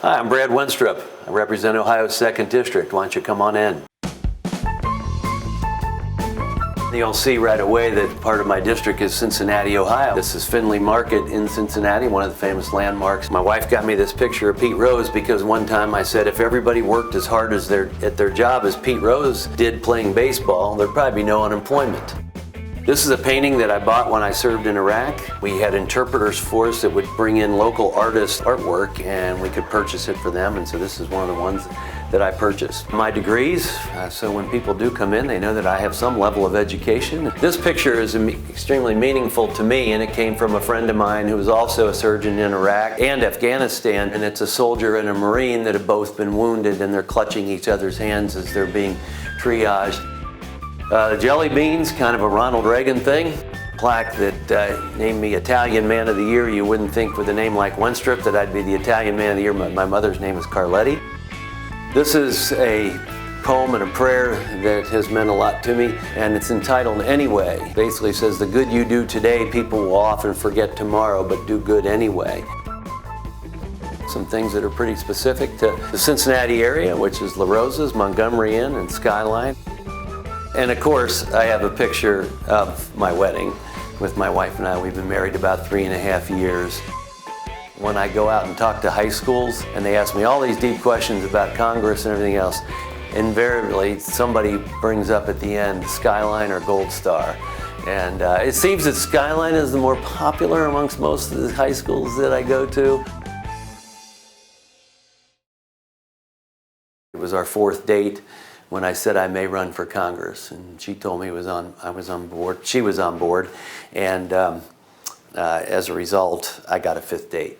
Hi, I'm Brad Wenstrup. I represent Ohio's 2nd District. Why don't you come on in? You'll see right away that part of my district is Cincinnati, Ohio. This is Findlay Market in Cincinnati, one of the famous landmarks. My wife got me this picture of Pete Rose because one time I said if everybody worked as hard as at their job as Pete Rose did playing baseball, there'd probably be no unemployment. This is a painting that I bought when I served in Iraq. We had interpreters for us that would bring in local artists' artwork and we could purchase it for them, and so this is one of the ones that I purchased. My degrees, so when people do come in, they know that I have some level of education. This picture is extremely meaningful to me, and it came from a friend of mine who was also a surgeon in Iraq and Afghanistan, and it's a soldier and a Marine that have both been wounded and they're clutching each other's hands as they're being triaged. The jelly beans, kind of a Ronald Reagan thing. Plaque that named me Italian Man of the Year. You wouldn't think with a name like Wenstrup that I'd be the Italian Man of the Year. My mother's name is Carletti. This is a poem and a prayer that has meant a lot to me, and it's entitled Anyway. Basically says, the good you do today, people will often forget tomorrow, but do good anyway. Some things that are pretty specific to the Cincinnati area, which is La Rosa's, Montgomery Inn, and Skyline. And of course, I have a picture of my wedding with my wife and I. We've been married about 3.5 years. When I go out and talk to high schools and they ask me all these deep questions about Congress and everything else, invariably somebody brings up at the end Skyline or Gold Star. And it seems that Skyline is the more popular amongst most of the high schools that I go to. It was our 4th date when I said I may run for Congress, and she told me I was on board. She was on board, and as a result, I got a 5th date.